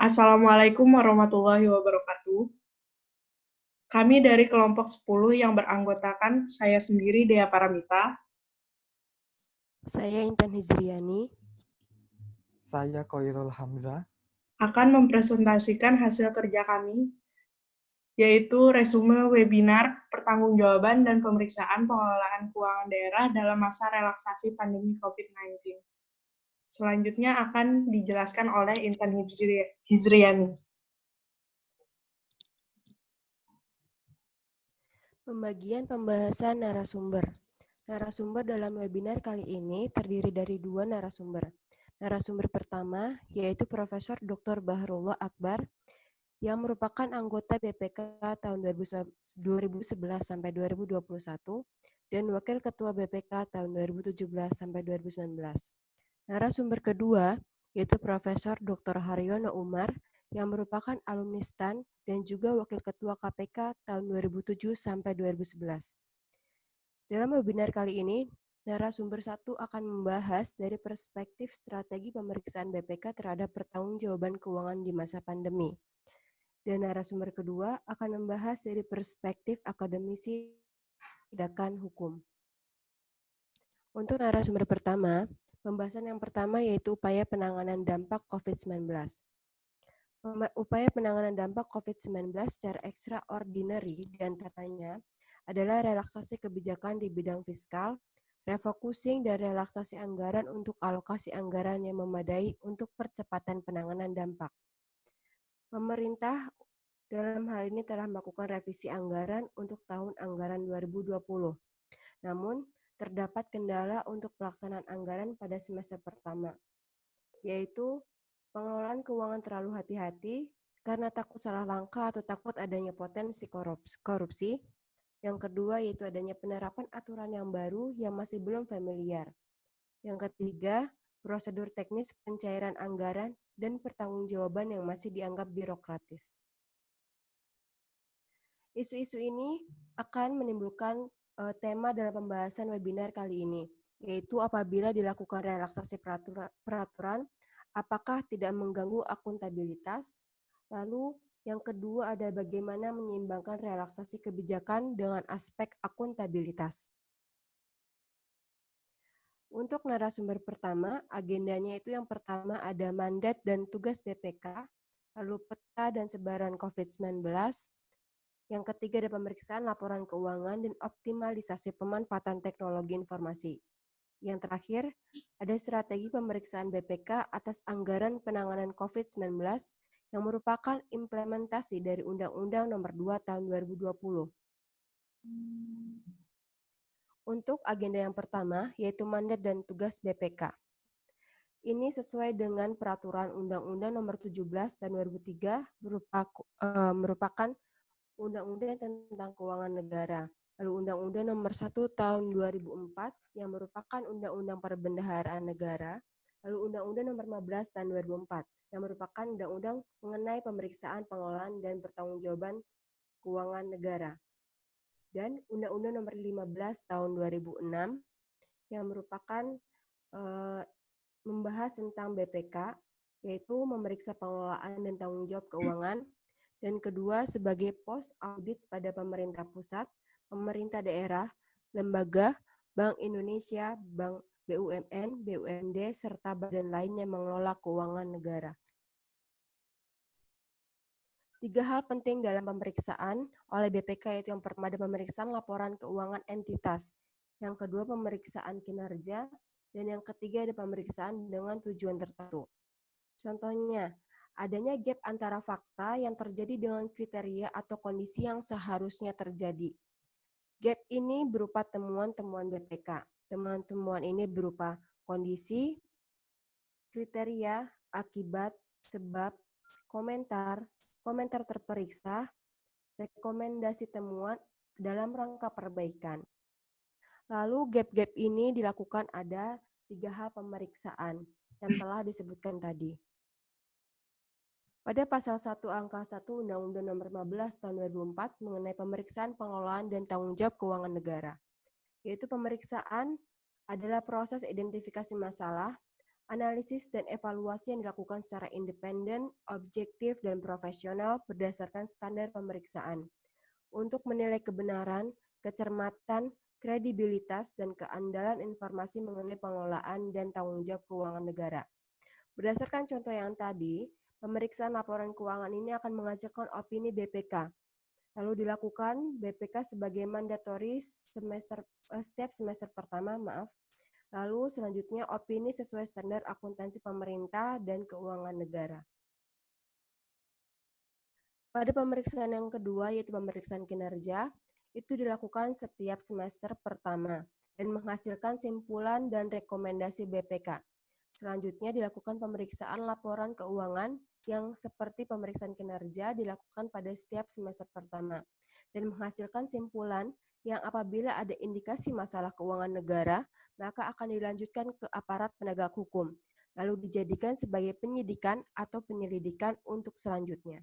Assalamualaikum warahmatullahi wabarakatuh. Kami dari kelompok 10 yang beranggotakan saya sendiri, Dea Paramita, Saya Intan Hizriani. Saya Koirul Hamzah. akan mempresentasikan hasil kerja kami, yaitu resume webinar pertanggungjawaban dan pemeriksaan pengelolaan keuangan daerah dalam masa relaksasi pandemi COVID-19. Selanjutnya akan dijelaskan oleh Intan Hizriani. Pembagian pembahasan narasumber. Narasumber dalam webinar kali ini terdiri dari 2 narasumber. Narasumber pertama yaitu Profesor Dr. Bahrullah Akbar yang merupakan anggota BPK tahun 2011 sampai 2021 dan Wakil Ketua BPK tahun 2017 sampai 2019. Narasumber kedua yaitu Profesor Dr. Haryono Umar yang merupakan alumni STAN dan juga Wakil Ketua KPK tahun 2007 sampai 2011. Dalam webinar kali ini, narasumber 1 akan membahas dari perspektif strategi pemeriksaan BPK terhadap pertanggungjawaban keuangan di masa pandemi. Dan narasumber kedua akan membahas dari perspektif akademisi tindakan hukum. Untuk narasumber pertama, pembahasan yang pertama yaitu upaya penanganan dampak COVID-19. Upaya penanganan dampak COVID-19 secara extraordinary diantaranya adalah relaksasi kebijakan di bidang fiskal, refocusing dan relaksasi anggaran untuk alokasi anggaran yang memadai untuk percepatan penanganan dampak. Pemerintah dalam hal ini telah melakukan revisi anggaran untuk tahun anggaran 2020. Namun, terdapat kendala untuk pelaksanaan anggaran pada semester pertama, yaitu pengelolaan keuangan terlalu hati-hati karena takut salah langkah atau takut adanya potensi korupsi. Yang kedua yaitu adanya penerapan aturan yang baru yang masih belum familiar. Yang ketiga, prosedur teknis pencairan anggaran dan pertanggungjawaban yang masih dianggap birokratis. Isu-isu ini akan menimbulkan tema dalam pembahasan webinar kali ini, yaitu apabila dilakukan relaksasi peraturan apakah tidak mengganggu akuntabilitas? Lalu yang kedua ada bagaimana menyeimbangkan relaksasi kebijakan dengan aspek akuntabilitas. Untuk narasumber pertama, agendanya itu yang pertama ada mandat dan tugas BPK, lalu peta dan sebaran COVID-19, yang ketiga ada pemeriksaan laporan keuangan dan optimalisasi pemanfaatan teknologi informasi. Yang terakhir, ada strategi pemeriksaan BPK atas anggaran penanganan COVID-19 yang merupakan implementasi dari Undang-Undang Nomor 2 Tahun 2020. Untuk agenda yang pertama, yaitu mandat dan tugas BPK. Ini sesuai dengan Peraturan Undang-Undang Nomor 17 Tahun 2003 merupakan Undang-Undang tentang Keuangan Negara. Lalu Undang-Undang Nomor 1 Tahun 2004 yang merupakan Undang-Undang Perbendaharaan Negara. Lalu Undang-Undang Nomor 15 Tahun 2004 yang merupakan Undang-Undang mengenai pemeriksaan, pengelolaan, dan pertanggungjawaban keuangan negara. Dan Undang-Undang Nomor 15 Tahun 2006 yang merupakan membahas tentang BPK, yaitu memeriksa pengelolaan dan tanggung jawab keuangan. Dan kedua, sebagai pos audit pada pemerintah pusat, pemerintah daerah, lembaga, Bank Indonesia, Bank BUMN, BUMD, serta badan lainnya mengelola keuangan negara. 3 hal penting dalam pemeriksaan oleh BPK yaitu yang pertama ada pemeriksaan laporan keuangan entitas, yang kedua pemeriksaan kinerja, dan yang ketiga ada pemeriksaan dengan tujuan tertentu. Contohnya, adanya gap antara fakta yang terjadi dengan kriteria atau kondisi yang seharusnya terjadi. Gap ini berupa temuan-temuan BPK. Temuan-temuan ini berupa kondisi, kriteria, akibat, sebab, komentar terperiksa, rekomendasi temuan dalam rangka perbaikan. Lalu gap-gap ini dilakukan ada 3 hal pemeriksaan yang telah disebutkan tadi. Pada pasal 1 angka 1 Undang-Undang Nomor 15 Tahun 2004 mengenai pemeriksaan pengelolaan dan tanggung jawab keuangan negara, yaitu pemeriksaan adalah proses identifikasi masalah Analisis dan evaluasi yang dilakukan secara independen, objektif, dan profesional berdasarkan standar pemeriksaan untuk menilai kebenaran, kecermatan, kredibilitas, dan keandalan informasi mengenai pengelolaan dan tanggung jawab keuangan negara. Berdasarkan contoh yang tadi, pemeriksaan laporan keuangan ini akan menghasilkan opini BPK. Lalu dilakukan BPK sebagai mandatory setiap semester pertama, Lalu selanjutnya opini sesuai standar akuntansi pemerintah dan keuangan negara. Pada pemeriksaan yang kedua, yaitu pemeriksaan kinerja, itu dilakukan setiap semester pertama dan menghasilkan simpulan dan rekomendasi BPK. Selanjutnya dilakukan pemeriksaan laporan keuangan yang seperti pemeriksaan kinerja dilakukan pada setiap semester pertama dan menghasilkan simpulan yang apabila ada indikasi masalah keuangan negara, maka akan dilanjutkan ke aparat penegak hukum, lalu dijadikan sebagai penyidikan atau penyelidikan untuk selanjutnya.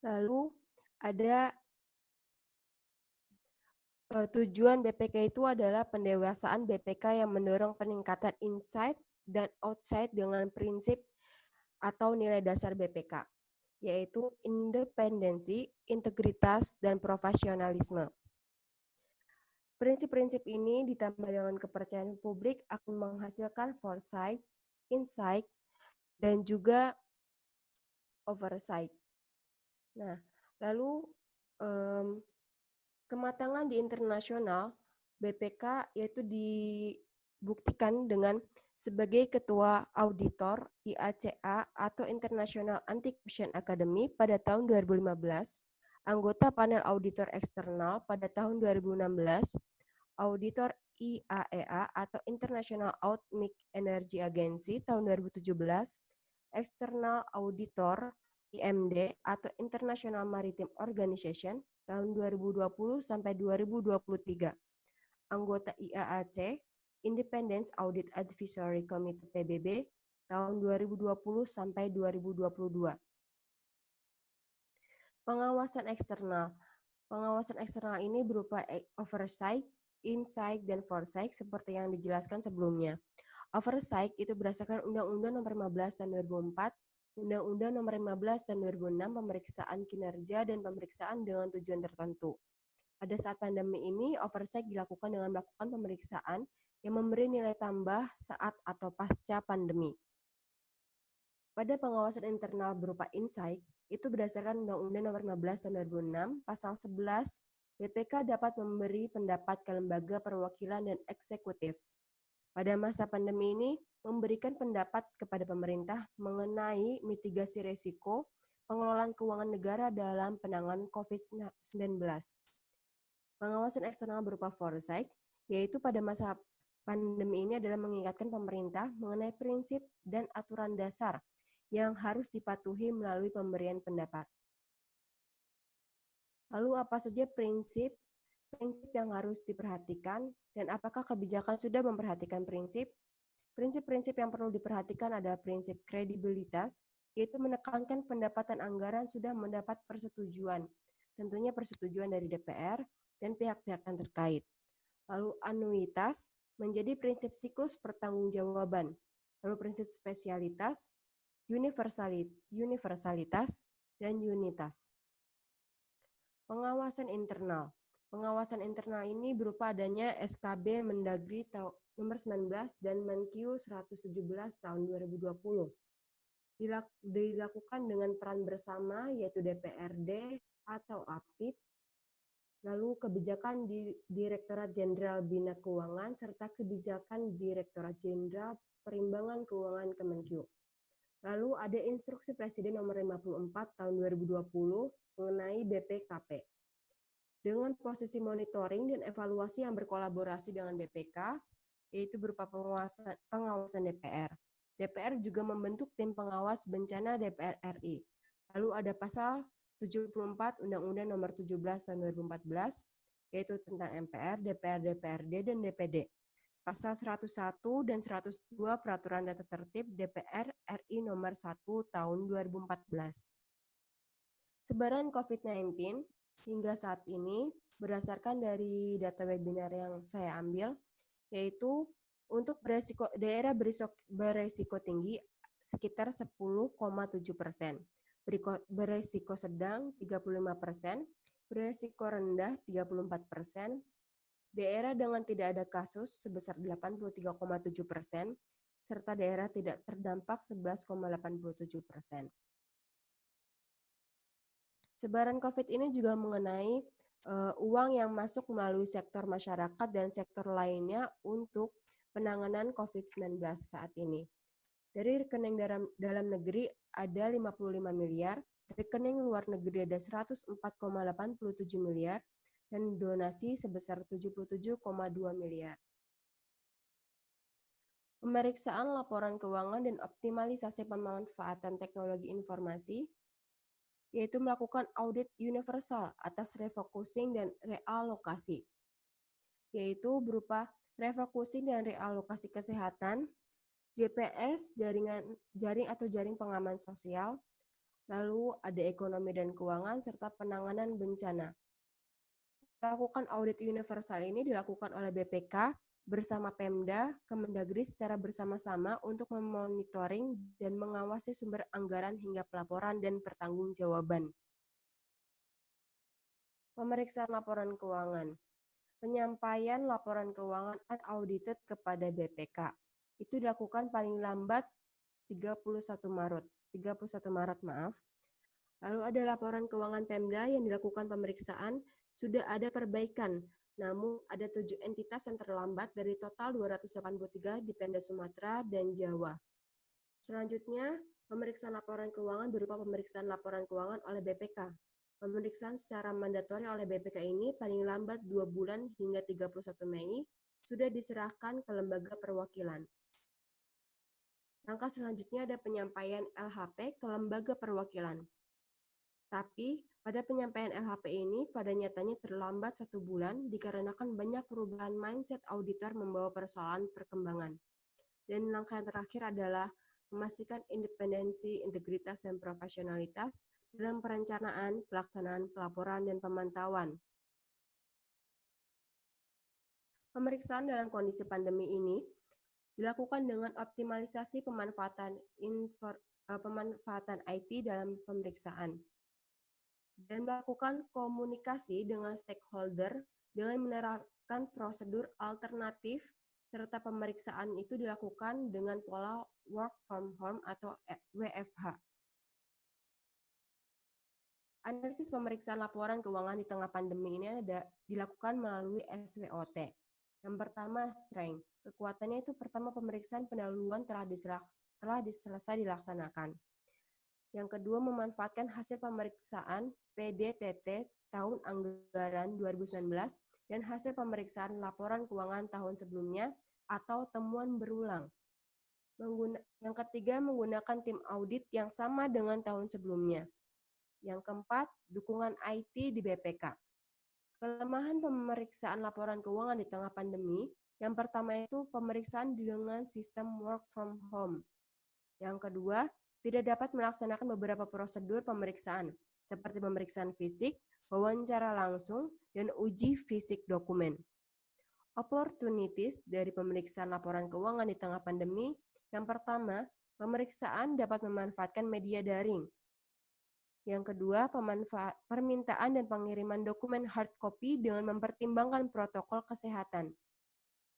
Lalu ada tujuan BPK itu adalah pendewasaan BPK yang mendorong peningkatan inside dan outside dengan prinsip atau nilai dasar BPK, yaitu independensi, integritas, dan profesionalisme. Prinsip-prinsip ini ditambah dengan kepercayaan publik akan menghasilkan foresight, insight, dan juga oversight. Nah, lalu kematangan di internasional BPK yaitu dibuktikan dengan sebagai ketua auditor IACA atau International Anti-Corruption Academy pada tahun 2015, anggota panel auditor eksternal pada tahun 2016, auditor IAEA atau International Atomic Energy Agency tahun 2017, external auditor IMD atau International Maritime Organization tahun 2020 sampai 2023. Anggota IAAC, Independence Audit Advisory Committee PBB tahun 2020 sampai 2022. Pengawasan eksternal. Pengawasan eksternal ini berupa oversight, insight, dan foresight seperti yang dijelaskan sebelumnya. Oversight itu berdasarkan Undang-Undang Nomor 15 Tahun 2004, Undang-Undang Nomor 15 Tahun 2006 pemeriksaan kinerja dan pemeriksaan dengan tujuan tertentu. Pada saat pandemi ini, oversight dilakukan dengan melakukan pemeriksaan yang memberi nilai tambah saat atau pasca pandemi. Pada pengawasan internal berupa insight, itu berdasarkan Undang-Undang Nomor 15 Tahun 2006, Pasal 11, BPK dapat memberi pendapat ke lembaga perwakilan dan eksekutif. Pada masa pandemi ini, memberikan pendapat kepada pemerintah mengenai mitigasi risiko pengelolaan keuangan negara dalam penanganan COVID-19. Pengawasan eksternal berupa foresight, yaitu pada masa pandemi ini adalah mengingatkan pemerintah mengenai prinsip dan aturan dasar yang harus dipatuhi melalui pemberian pendapat. Lalu apa saja prinsip yang harus diperhatikan dan apakah kebijakan sudah memperhatikan prinsip? Prinsip-prinsip yang perlu diperhatikan adalah prinsip kredibilitas, yaitu menekankan pendapatan anggaran sudah mendapat persetujuan, tentunya persetujuan dari DPR dan pihak-pihak yang terkait. Lalu anuitas menjadi prinsip siklus pertanggungjawaban. Lalu prinsip spesialitas, universalitas, dan unitas. Pengawasan internal. Pengawasan internal ini berupa adanya SKB Mendagri nomor 19 dan Menkyu 117 tahun 2020. Dilakukan dengan peran bersama yaitu DPRD atau APIP, lalu kebijakan di Direktorat Jenderal Bina Keuangan serta kebijakan Direktorat Jenderal Perimbangan Keuangan Kemenkyu. Lalu ada Instruksi Presiden nomor 54 tahun 2020 mengenai BPKP. Dengan posisi monitoring dan evaluasi yang berkolaborasi dengan BPK, yaitu berupa pengawasan DPR. DPR juga membentuk tim pengawas bencana DPR RI. Lalu ada pasal 74 Undang-Undang Nomor 17 Tahun 2014, yaitu tentang MPR, DPR, DPRD, dan DPD. Pasal 101 dan 102 Peraturan Tata Tertib DPR RI Nomor 1 Tahun 2014. Sebaran COVID-19 hingga saat ini berdasarkan dari data webinar yang saya ambil, yaitu untuk daerah beresiko tinggi sekitar 10,7%, beresiko sedang 35%, beresiko rendah 34%, daerah dengan tidak ada kasus sebesar 83,7%, serta daerah tidak terdampak 11,87%. Sebaran COVID ini juga mengenai uang yang masuk melalui sektor masyarakat dan sektor lainnya untuk penanganan COVID-19 saat ini. Dari rekening dalam negeri ada 55 miliar, rekening luar negeri ada 104,87 miliar, dan donasi sebesar 77,2 miliar. Pemeriksaan laporan keuangan dan optimalisasi pemanfaatan teknologi informasi, yaitu melakukan audit universal atas refocusing dan realokasi, yaitu berupa refocusing dan realokasi kesehatan, JPS, jaring pengaman sosial, lalu ada ekonomi dan keuangan, serta penanganan bencana. Melakukan audit universal ini dilakukan oleh BPK bersama Pemda, Kemendagri secara bersama-sama untuk memonitoring dan mengawasi sumber anggaran hingga pelaporan dan pertanggungjawaban. Pemeriksaan laporan keuangan. Penyampaian laporan keuangan unaudited kepada BPK. Itu dilakukan paling lambat 31 Maret. Lalu ada laporan keuangan Pemda yang dilakukan pemeriksaan, sudah ada perbaikan, namun ada 7 entitas yang terlambat dari total 283 di Pemda Sumatera dan Jawa. Selanjutnya, pemeriksaan laporan keuangan berupa pemeriksaan laporan keuangan oleh BPK. Pemeriksaan secara mandatori oleh BPK ini paling lambat 2 bulan hingga 31 Mei sudah diserahkan ke lembaga perwakilan. Langkah selanjutnya ada penyampaian LHP ke lembaga perwakilan. Tapi pada penyampaian LHP ini pada nyatanya terlambat 1 bulan dikarenakan banyak perubahan mindset auditor membawa persoalan perkembangan. Dan langkah yang terakhir adalah memastikan independensi, integritas, dan profesionalitas dalam perencanaan, pelaksanaan, pelaporan, dan pemantauan. Pemeriksaan dalam kondisi pandemi ini dilakukan dengan optimalisasi pemanfaatan IT dalam pemeriksaan dan melakukan komunikasi dengan stakeholder dengan menerapkan prosedur alternatif serta pemeriksaan itu dilakukan dengan pola work from home atau WFH. Analisis pemeriksaan laporan keuangan di tengah pandemi ini dilakukan melalui SWOT. Yang pertama, strength. Kekuatannya itu pertama pemeriksaan pendahuluan telah selesai dilaksanakan. Yang kedua, memanfaatkan hasil pemeriksaan PDTT tahun anggaran 2019 dan hasil pemeriksaan laporan keuangan tahun sebelumnya atau temuan berulang. Yang ketiga, menggunakan tim audit yang sama dengan tahun sebelumnya. Yang keempat, dukungan IT di BPK. Kelemahan pemeriksaan laporan keuangan di tengah pandemi, yang pertama itu pemeriksaan dengan sistem work from home. Yang kedua, tidak dapat melaksanakan beberapa prosedur pemeriksaan, seperti pemeriksaan fisik, wawancara langsung, dan uji fisik dokumen. Opportunities dari pemeriksaan laporan keuangan di tengah pandemi, yang pertama, pemeriksaan dapat memanfaatkan media daring. Yang kedua, permintaan dan pengiriman dokumen hard copy dengan mempertimbangkan protokol kesehatan.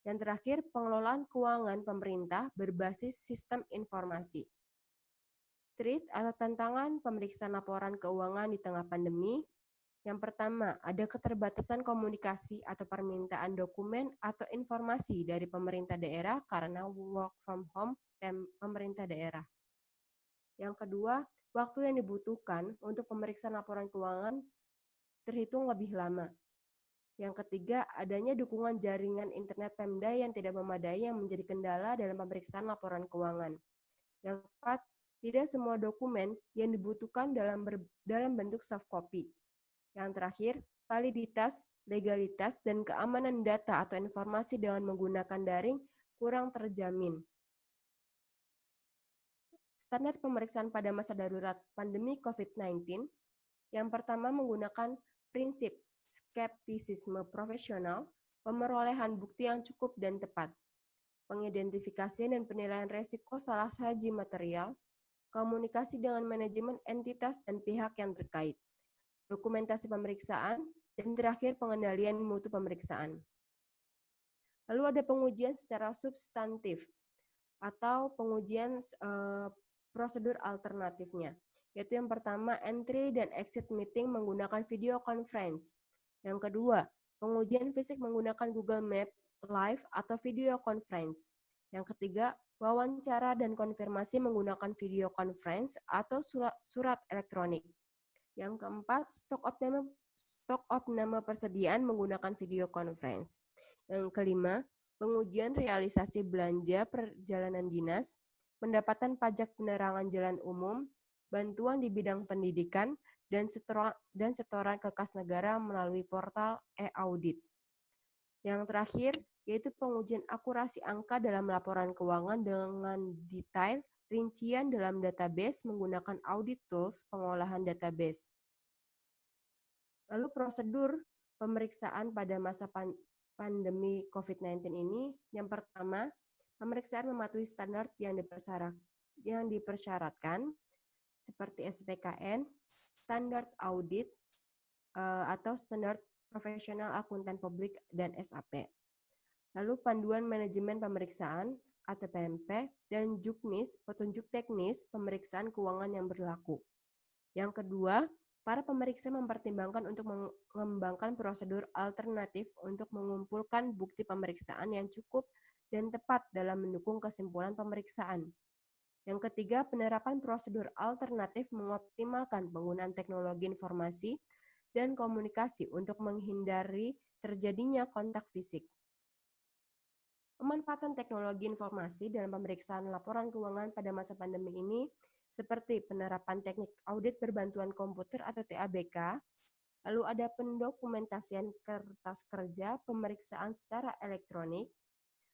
Yang terakhir, pengelolaan keuangan pemerintah berbasis sistem informasi. Threat atau tantangan pemeriksaan laporan keuangan di tengah pandemi. Yang pertama, ada keterbatasan komunikasi atau permintaan dokumen atau informasi dari pemerintah daerah karena work from home pemerintah daerah. Yang kedua, waktu yang dibutuhkan untuk pemeriksaan laporan keuangan terhitung lebih lama. Yang ketiga, adanya dukungan jaringan internet Pemda yang tidak memadai yang menjadi kendala dalam pemeriksaan laporan keuangan. Yang keempat, tidak semua dokumen yang dibutuhkan dalam bentuk soft copy. Yang terakhir, validitas, legalitas, dan keamanan data atau informasi dengan menggunakan daring kurang terjamin. Standar pemeriksaan pada masa darurat pandemi COVID-19, yang pertama menggunakan prinsip skeptisisme profesional, pemerolehan bukti yang cukup dan tepat, pengidentifikasian dan penilaian resiko salah saji material, komunikasi dengan manajemen entitas dan pihak yang terkait, dokumentasi pemeriksaan, dan terakhir pengendalian mutu pemeriksaan. Lalu ada pengujian secara substantif atau pengujian prosedur alternatifnya, yaitu yang pertama entry dan exit meeting menggunakan video conference. Yang kedua, pengujian fisik menggunakan Google Map Live atau video conference. Yang ketiga, wawancara dan konfirmasi menggunakan video conference atau surat elektronik. Yang keempat, stok of nama persediaan menggunakan video conference. Yang kelima, pengujian realisasi belanja perjalanan dinas, pendapatan pajak penerangan jalan umum, bantuan di bidang pendidikan, dan setoran ke kas negara melalui portal e-audit. Yang terakhir, yaitu pengujian akurasi angka dalam laporan keuangan dengan detail rincian dalam database menggunakan audit tools pengolahan database. Lalu prosedur pemeriksaan pada masa pandemi COVID-19 ini, yang pertama, pemeriksaan mematuhi standar yang dipersyaratkan seperti SPKN, standar audit, atau standar profesional akuntan publik dan SAP. Lalu panduan manajemen pemeriksaan atau PMP dan JUKNIS, petunjuk teknis pemeriksaan keuangan yang berlaku. Yang kedua, para pemeriksa mempertimbangkan untuk mengembangkan prosedur alternatif untuk mengumpulkan bukti pemeriksaan yang cukup dan tepat dalam mendukung kesimpulan pemeriksaan. Yang ketiga, penerapan prosedur alternatif mengoptimalkan penggunaan teknologi informasi dan komunikasi untuk menghindari terjadinya kontak fisik. Pemanfaatan teknologi informasi dalam pemeriksaan laporan keuangan pada masa pandemi ini seperti penerapan teknik audit berbantuan komputer atau TABK, lalu ada pendokumentasian kertas kerja, pemeriksaan secara elektronik,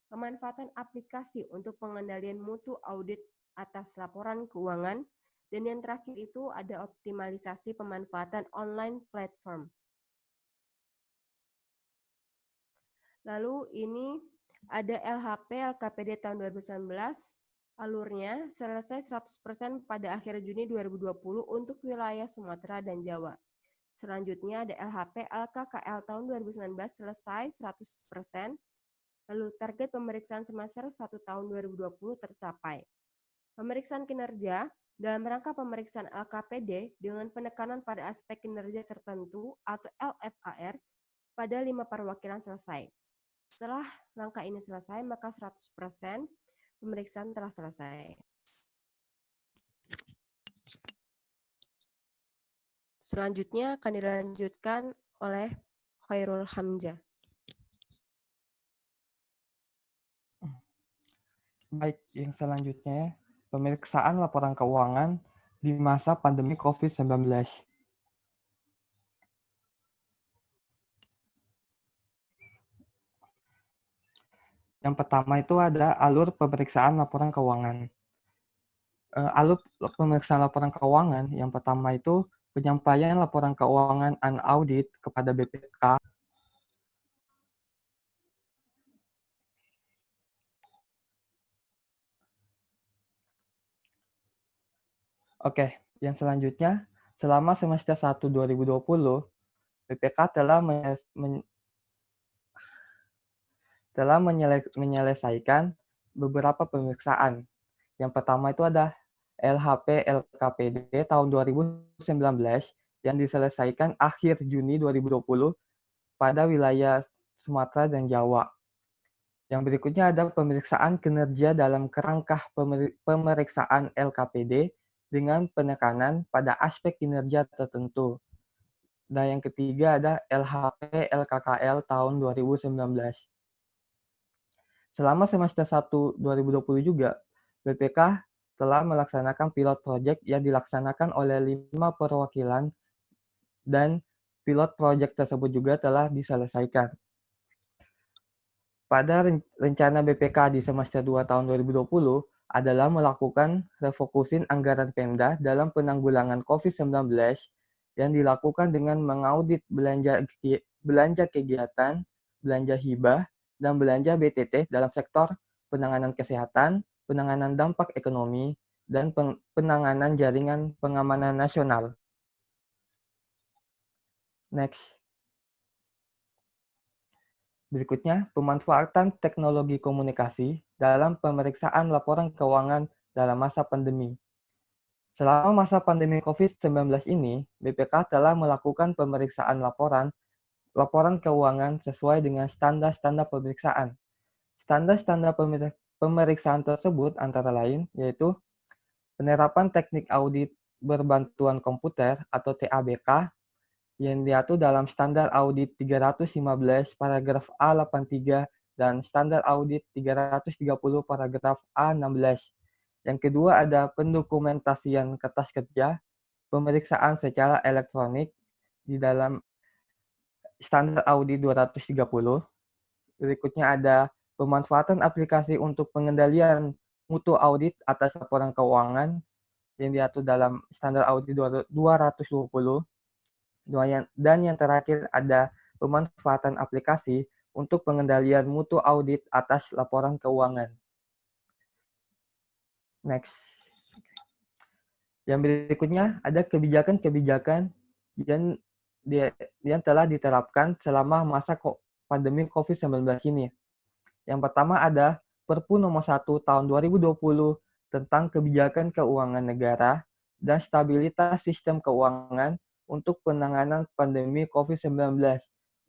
pemanfaatan aplikasi untuk pengendalian mutu audit atas laporan keuangan, dan yang terakhir itu ada optimalisasi pemanfaatan online platform. Lalu ini ada LHP LKPD tahun 2019, alurnya selesai 100% pada akhir Juni 2020 untuk wilayah Sumatera dan Jawa. Selanjutnya ada LHP LKKL tahun 2019 selesai 100%, lalu target pemeriksaan semester 1 tahun 2020 tercapai. Pemeriksaan kinerja dalam rangka pemeriksaan LKPD dengan penekanan pada aspek kinerja tertentu atau LFAR pada 5 perwakilan selesai. Setelah langkah ini selesai, maka 100% pemeriksaan telah selesai. Selanjutnya akan dilanjutkan oleh Khairul Hamzah. Baik, yang selanjutnya, pemeriksaan laporan keuangan di masa pandemi COVID-19. Yang pertama itu ada alur pemeriksaan laporan keuangan. Alur pemeriksaan laporan keuangan yang pertama itu penyampaian laporan keuangan unaudit kepada BPK. Oke, yang selanjutnya, selama semester 1 2020, BPK telah menyelesaikan beberapa pemeriksaan. Yang pertama itu ada LHP LKPD tahun 2019 yang diselesaikan akhir Juni 2020 pada wilayah Sumatera dan Jawa. Yang berikutnya ada pemeriksaan kinerja dalam kerangka pemeriksaan LKPD dengan penekanan pada aspek kinerja tertentu. Dan yang ketiga ada LHP LKKL tahun 2019. Selama semester 1 2020 juga, BPK telah melaksanakan pilot project yang dilaksanakan oleh 5 perwakilan dan pilot project tersebut juga telah diselesaikan. Pada rencana BPK di semester 2 tahun 2020 adalah melakukan refocusing anggaran Pemda dalam penanggulangan COVID-19 yang dilakukan dengan mengaudit belanja kegiatan, belanja hibah, dan belanja BTT dalam sektor penanganan kesehatan, penanganan dampak ekonomi, dan penanganan jaringan pengamanan nasional. Next. Berikutnya, pemanfaatan teknologi komunikasi dalam pemeriksaan laporan keuangan dalam masa pandemi. Selama masa pandemi COVID-19 ini, BPK telah melakukan pemeriksaan laporan keuangan sesuai dengan standar-standar pemeriksaan. Standar-standar pemeriksaan tersebut antara lain yaitu penerapan teknik audit berbantuan komputer atau TABK yang diatur dalam standar audit 315 paragraf A83 dan standar audit 330 paragraf A16. Yang kedua ada pendokumentasian kertas kerja, pemeriksaan secara elektronik di dalam standar audit 230. Berikutnya ada pemanfaatan aplikasi untuk pengendalian mutu audit atas laporan keuangan yang diatur dalam standar audit 220. Dan yang terakhir ada pemanfaatan aplikasi untuk pengendalian mutu audit atas laporan keuangan. Next. Yang berikutnya ada kebijakan-kebijakan yang telah diterapkan selama masa pandemi COVID-19 ini. Yang pertama ada Perpu Nomor 1 Tahun 2020 tentang Kebijakan Keuangan Negara dan Stabilitas Sistem Keuangan untuk penanganan pandemi COVID-19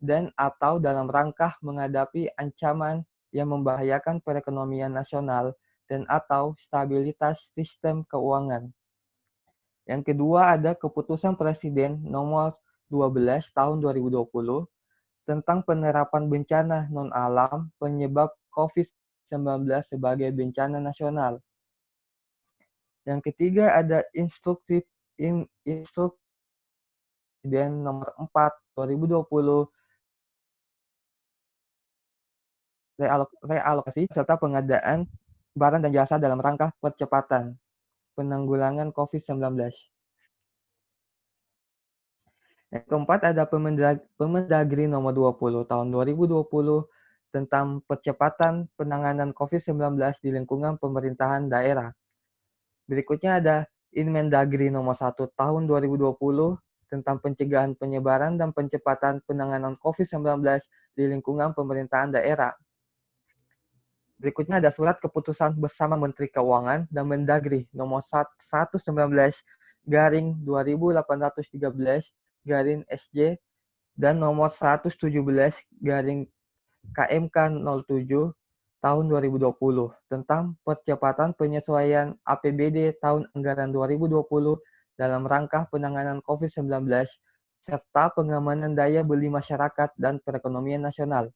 dan atau dalam rangka menghadapi ancaman yang membahayakan perekonomian nasional dan atau stabilitas sistem keuangan. Yang kedua ada Keputusan Presiden Nomor 12 Tahun 2020 tentang penerapan bencana non-alam penyebab COVID-19 sebagai bencana nasional. Yang ketiga ada Instruksi Presiden Nomor 4 2020 realokasi serta pengadaan barang dan jasa dalam rangka percepatan penanggulangan COVID-19. Yang keempat ada Permendagri Nomor 20 Tahun 2020 tentang percepatan penanganan COVID-19 di lingkungan pemerintahan daerah. Berikutnya ada Inmendagri Nomor 1 Tahun 2020 tentang pencegahan penyebaran dan percepatan penanganan COVID-19 di lingkungan pemerintahan daerah. Berikutnya ada Surat Keputusan Bersama Menteri Keuangan dan Mendagri Nomor 119/2018-SJ dan Nomor 117/KMK 07 Tahun 2020 tentang percepatan penyesuaian APBD tahun anggaran 2020 dalam rangka penanganan COVID-19 serta pengamanan daya beli masyarakat dan perekonomian nasional.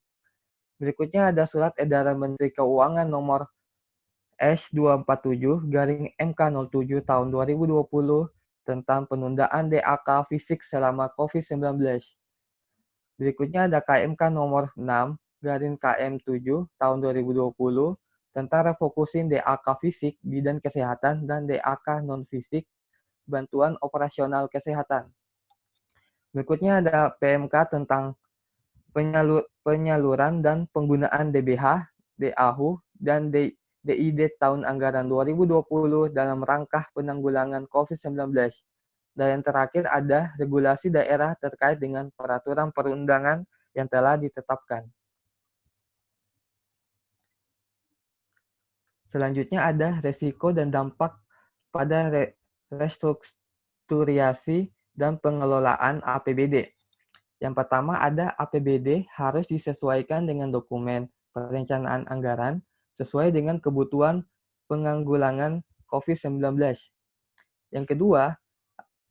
Berikutnya ada Surat Edaran Menteri Keuangan Nomor S247/MK07 Tahun 2020 tentang penundaan DAK fisik selama COVID-19. Berikutnya ada KMK Nomor 6/KM7 Tahun 2020 tentang refocusing DAK fisik bidang kesehatan dan DAK non-fisik bantuan operasional kesehatan. Berikutnya ada PMK tentang penyaluran dan penggunaan DBH, DAHU, dan DID tahun anggaran 2020 dalam rangka penanggulangan COVID-19. Dan yang terakhir ada regulasi daerah terkait dengan peraturan perundangan yang telah ditetapkan. Selanjutnya ada resiko dan dampak pada restrukturasi dan pengelolaan APBD. Yang pertama ada APBD harus disesuaikan dengan dokumen perencanaan anggaran sesuai dengan kebutuhan penanggulangan COVID-19. Yang kedua,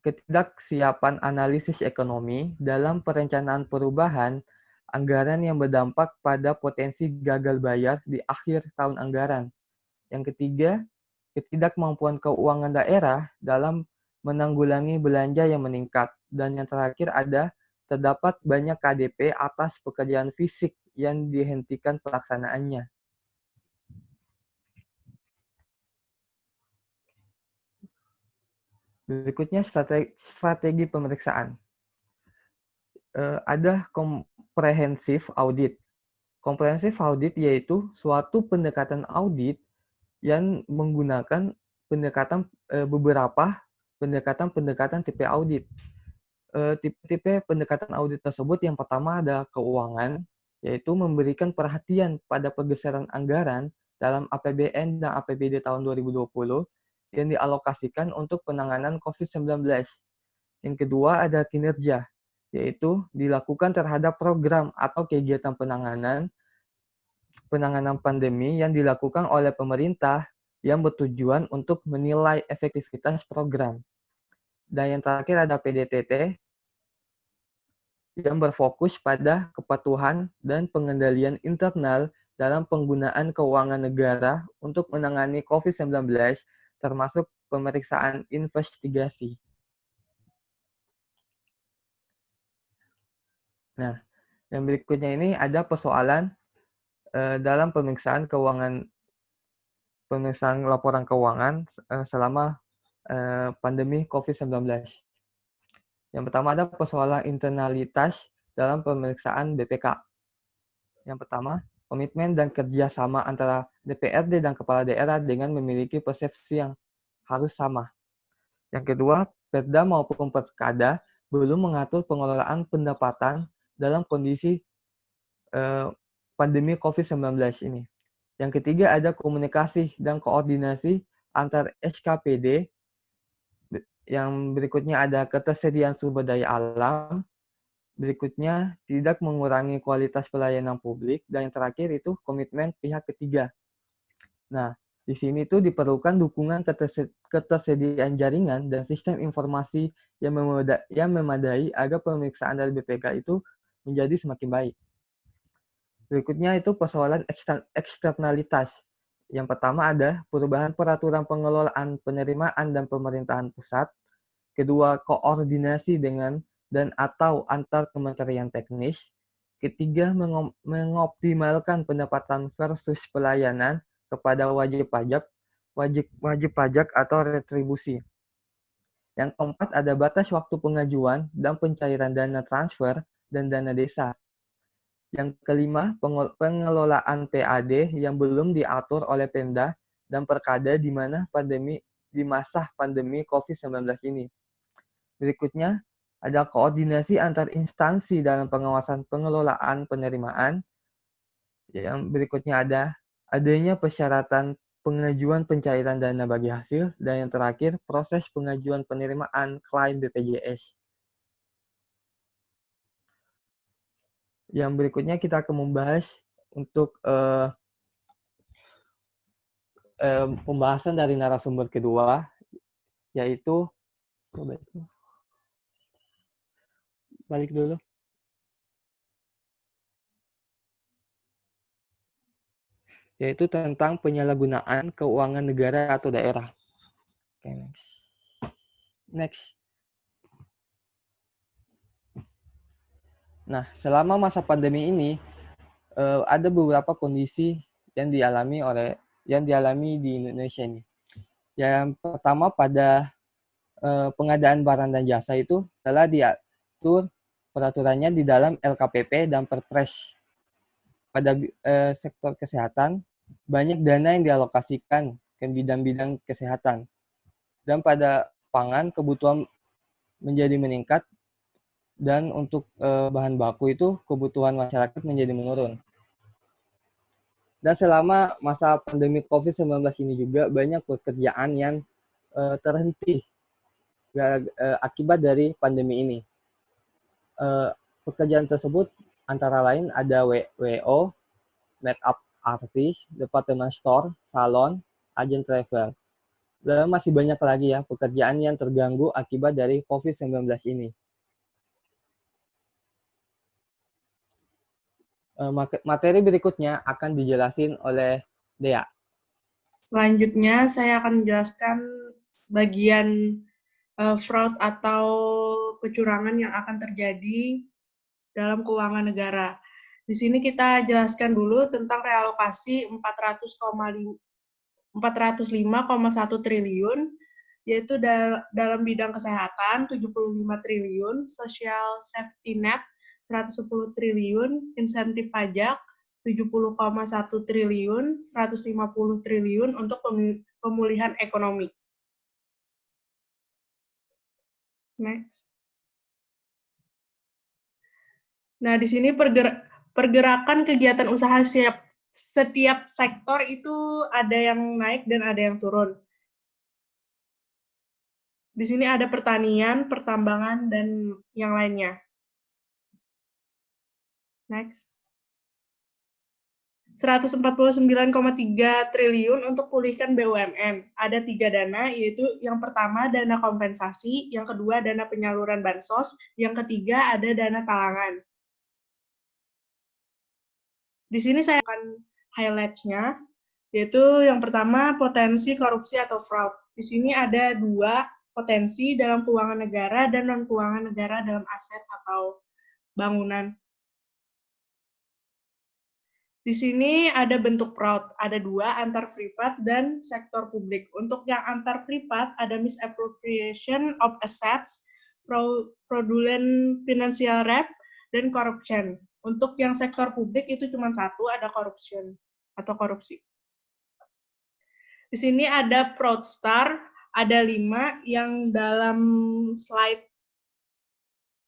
ketidaksiapan analisis ekonomi dalam perencanaan perubahan anggaran yang berdampak pada potensi gagal bayar di akhir tahun anggaran. Yang ketiga, ketidakmampuan keuangan daerah dalam menanggulangi belanja yang meningkat. Dan yang terakhir ada terdapat banyak KDP atas pekerjaan fisik yang dihentikan pelaksanaannya. Berikutnya strategi pemeriksaan. Ada comprehensive audit. Comprehensive audit yaitu suatu pendekatan audit yang menggunakan beberapa pendekatan tipe audit. Tipe-tipe pendekatan audit tersebut yang pertama ada keuangan, yaitu memberikan perhatian pada pergeseran anggaran dalam APBN dan APBD tahun 2020 yang dialokasikan untuk penanganan COVID-19. Yang kedua ada kinerja, yaitu dilakukan terhadap program atau kegiatan penanganan pandemi yang dilakukan oleh pemerintah yang bertujuan untuk menilai efektivitas program. Dan yang terakhir ada PDTT, yang berfokus pada kepatuhan dan pengendalian internal dalam penggunaan keuangan negara untuk menangani COVID-19, termasuk pemeriksaan investigasi. Nah, yang berikutnya ini ada persoalan dalam pemeriksaan laporan keuangan selama pandemi COVID-19. Yang pertama ada persoalan internalitas dalam pemeriksaan BPK. Yang pertama, komitmen dan kerjasama antara DPRD dan kepala daerah dengan memiliki persepsi yang harus sama. Yang kedua, Perda maupun Perkada belum mengatur pengelolaan pendapatan dalam kondisi pandemi COVID-19 ini. Yang ketiga, ada komunikasi dan koordinasi antar SKPD. Yang berikutnya ada ketersediaan sumber daya alam. Berikutnya, tidak mengurangi kualitas pelayanan publik. Dan yang terakhir itu komitmen pihak ketiga. Nah, di sini tuh diperlukan dukungan ketersediaan jaringan dan sistem informasi yang memadai agar pemeriksaan dari BPK itu menjadi semakin baik. Berikutnya itu persoalan eksternalitas. Yang pertama ada perubahan peraturan pengelolaan penerimaan dan pemerintahan pusat. Kedua, koordinasi dengan dan atau antar kementerian teknis. Ketiga, mengoptimalkan pendapatan versus pelayanan kepada wajib pajak atau retribusi. Yang keempat, ada batas waktu pengajuan dan pencairan dana transfer dan dana desa. Yang kelima, pengelolaan PAD yang belum diatur oleh Pemda dan Perkada di masa pandemi COVID-19 ini. Berikutnya, ada koordinasi antar instansi dalam pengawasan pengelolaan penerimaan. Yang berikutnya adanya persyaratan pengajuan pencairan dana bagi hasil. Dan yang terakhir, proses pengajuan penerimaan klaim BPJS. Yang berikutnya kita akan membahas untuk pembahasan dari narasumber kedua, yaitu balik dulu. Yaitu tentang penyalahgunaan keuangan negara atau daerah. Okay, next. Nah, selama masa pandemi ini ada beberapa kondisi yang dialami di Indonesia ini. Yang pertama pada pengadaan barang dan jasa itu telah diatur peraturannya di dalam LKPP dan Perpres. Pada sektor kesehatan banyak dana yang dialokasikan ke bidang-bidang kesehatan. Dan pada pangan kebutuhan menjadi meningkat. Dan untuk bahan baku itu kebutuhan masyarakat menjadi menurun. Dan selama masa pandemi COVID-19 ini juga banyak pekerjaan yang terhenti akibat dari pandemi ini. Pekerjaan tersebut antara lain ada WO, makeup artist, department store, salon, agen travel. Dan masih banyak lagi ya pekerjaan yang terganggu akibat dari COVID-19 ini. Materi berikutnya akan dijelasin oleh Dea. Selanjutnya saya akan menjelaskan bagian fraud atau kecurangan yang akan terjadi dalam keuangan negara. Di sini kita jelaskan dulu tentang realokasi 405,1 triliun yaitu dalam bidang kesehatan 75 triliun, social safety net 110 triliun, insentif pajak 70,1 triliun, 150 triliun untuk pemulihan ekonomi. Next. Nah, di sini pergerakan kegiatan usaha setiap sektor itu ada yang naik dan ada yang turun. Di sini ada pertanian, pertambangan, dan yang lainnya. Next. 149,3 triliun untuk pulihkan BUMN. Ada 3 dana, yaitu yang pertama dana kompensasi, yang kedua dana penyaluran bansos, yang ketiga ada dana talangan. Di sini saya akan highlights-nya, yaitu yang pertama potensi korupsi atau fraud. Di sini ada 2 potensi dalam keuangan negara dan non-keuangan negara dalam aset atau bangunan. Di sini ada bentuk fraud, ada 2, antar privat dan sektor publik. Untuk yang antar privat ada misappropriation of assets, fraudulent financial rep, dan corruption. Untuk yang sektor publik itu cuma 1, ada corruption atau korupsi. Di sini ada fraudster, ada 5 yang dalam slide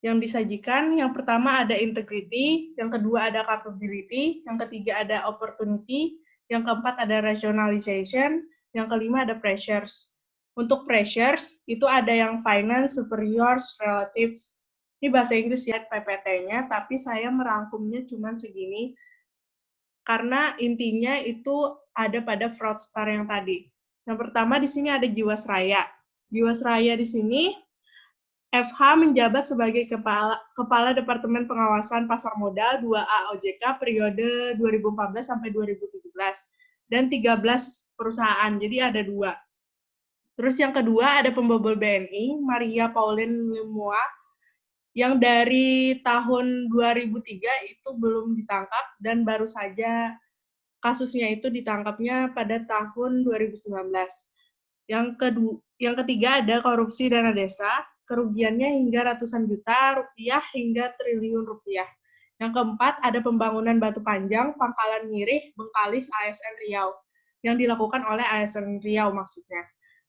yang disajikan. Yang pertama ada integrity, yang kedua ada capability, yang ketiga ada opportunity, yang keempat ada rationalization, yang kelima ada pressures. Untuk pressures, itu ada yang finance, superiors, relatives. Ini bahasa Inggris ya PPT-nya, tapi saya merangkumnya cuma segini, karena intinya itu ada pada fraudster yang tadi. Yang pertama di sini ada Jiwasraya. Jiwasraya di sini FH menjabat sebagai Kepala Departemen Pengawasan Pasar Modal 2A OJK periode 2014 sampai 2017 dan 13 perusahaan, jadi ada 2. Terus yang kedua ada pembobol BNI, Maria Pauline Lemoa, yang dari tahun 2003 itu belum ditangkap dan baru saja kasusnya itu ditangkapnya pada tahun 2019. Yang ketiga ada korupsi dana desa, kerugiannya hingga ratusan juta rupiah hingga triliun rupiah. Yang keempat, ada pembangunan Batu Panjang, Pangkalan Nyirih, Bengkalis, ASN Riau, yang dilakukan oleh ASN Riau maksudnya.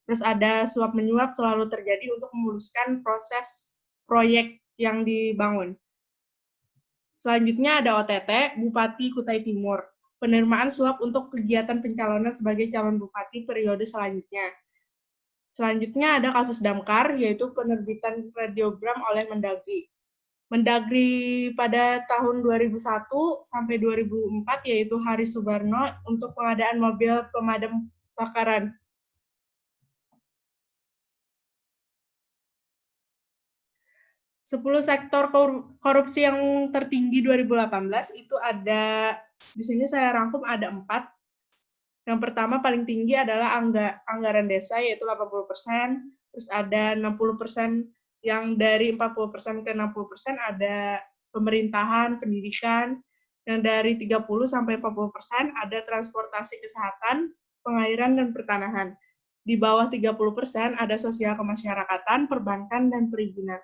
Terus ada suap-menyuap selalu terjadi untuk memuluskan proses proyek yang dibangun. Selanjutnya ada OTT, Bupati Kutai Timur, penerimaan suap untuk kegiatan pencalonan sebagai calon bupati periode selanjutnya. Selanjutnya ada kasus Damkar, yaitu penerbitan radiogram oleh Mendagri. Mendagri pada tahun 2001 sampai 2004, yaitu Haris Subarno, untuk pengadaan mobil pemadam kebakaran. Sepuluh sektor korupsi yang tertinggi 2018 itu ada, di sini saya rangkum ada 4. Yang pertama paling tinggi adalah anggaran desa, yaitu 80%, terus ada 60% yang dari 40% ke 60% ada pemerintahan, pendidikan, yang dari 30 sampai 40% ada transportasi kesehatan, pengairan, dan pertanahan. Di bawah 30% ada sosial kemasyarakatan, perbankan, dan perizinan.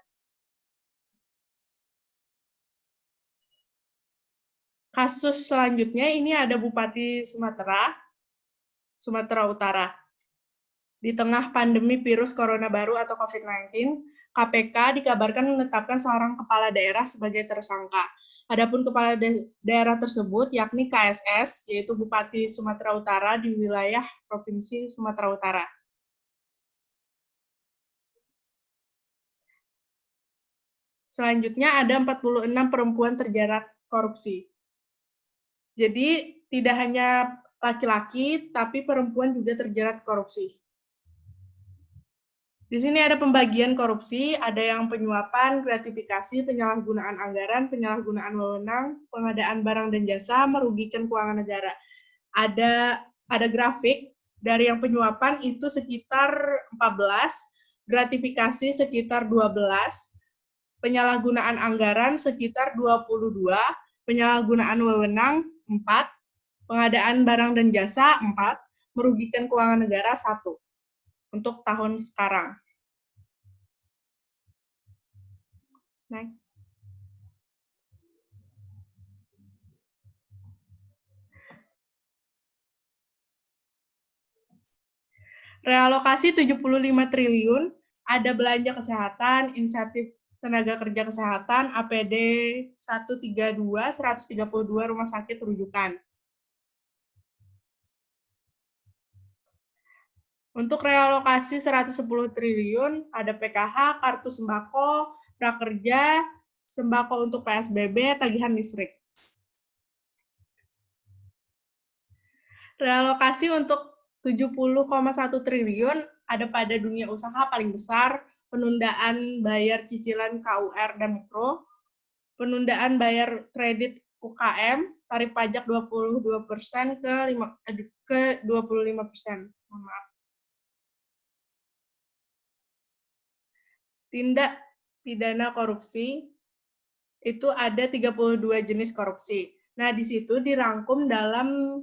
Kasus selanjutnya ini ada Bupati Sumatera Utara. Di tengah pandemi virus corona baru atau COVID-19, KPK dikabarkan menetapkan seorang kepala daerah sebagai tersangka. Adapun kepala daerah tersebut yakni KSS, yaitu Bupati Sumatera Utara di wilayah Provinsi Sumatera Utara. Selanjutnya ada 46 perempuan terjerat korupsi. Jadi tidak hanya laki-laki, tapi perempuan juga terjerat korupsi. Di sini ada pembagian korupsi, ada yang penyuapan, gratifikasi, penyalahgunaan anggaran, penyalahgunaan wewenang, pengadaan barang dan jasa, merugikan keuangan negara. Ada grafik dari yang penyuapan itu sekitar 14, gratifikasi sekitar 12, penyalahgunaan anggaran sekitar 22, penyalahgunaan wewenang 4, pengadaan barang dan jasa 4, merugikan keuangan negara 1. untuk tahun sekarang. Next. Realokasi 75 triliun, ada belanja kesehatan, insentif tenaga kerja kesehatan, APD 132 rumah sakit rujukan. Untuk realokasi 110 triliun, ada PKH, kartu sembako, prakerja, sembako untuk PSBB, tagihan listrik. Realokasi untuk 70,1 triliun ada pada dunia usaha paling besar, penundaan bayar cicilan KUR dan Mikro, penundaan bayar kredit UKM, tarif pajak 22% ke 25%. Maaf. Tindak pidana korupsi itu ada 32 jenis korupsi. Nah, di situ dirangkum dalam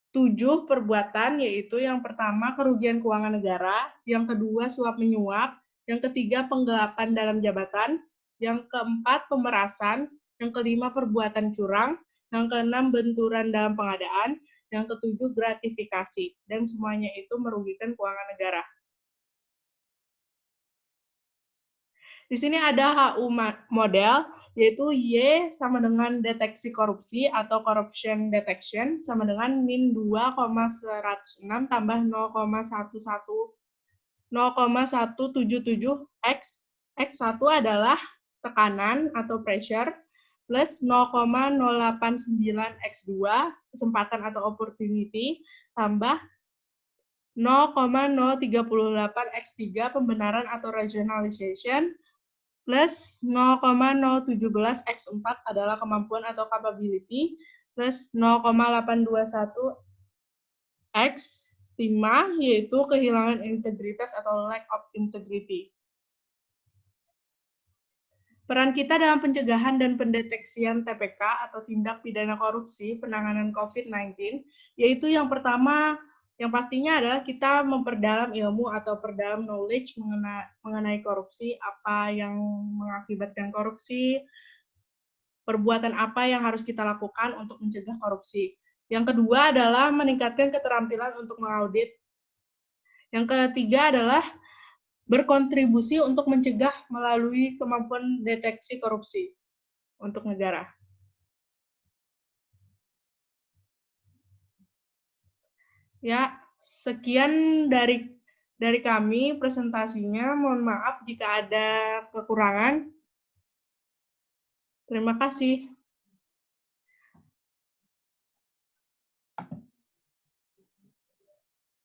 7 perbuatan, yaitu yang pertama kerugian keuangan negara, yang kedua suap menyuap, yang ketiga penggelapan dalam jabatan, yang keempat pemerasan, yang kelima perbuatan curang, yang keenam benturan dalam pengadaan, yang ketujuh gratifikasi, dan semuanya itu merugikan keuangan negara. Di sini ada HU model, yaitu Y sama dengan deteksi korupsi atau corruption detection sama dengan min 2,106 tambah 0,177 X. X1 adalah tekanan atau pressure, plus 0,089 X2, kesempatan atau opportunity, tambah 0,038 X3, pembenaran atau rationalization, plus 0,017 X4 adalah kemampuan atau capability, plus 0,821 X5 yaitu kehilangan integritas atau lack of integrity. Peran kita dalam pencegahan dan pendeteksian TPK atau tindak pidana korupsi penanganan COVID-19, yaitu yang pertama, yang pastinya adalah kita memperdalam ilmu atau perdalam knowledge mengenai korupsi, apa yang mengakibatkan korupsi, perbuatan apa yang harus kita lakukan untuk mencegah korupsi. Yang kedua adalah meningkatkan keterampilan untuk mengaudit. Yang ketiga adalah berkontribusi untuk mencegah melalui kemampuan deteksi korupsi untuk negara. Ya, sekian dari kami presentasinya. Mohon maaf jika ada kekurangan. Terima kasih.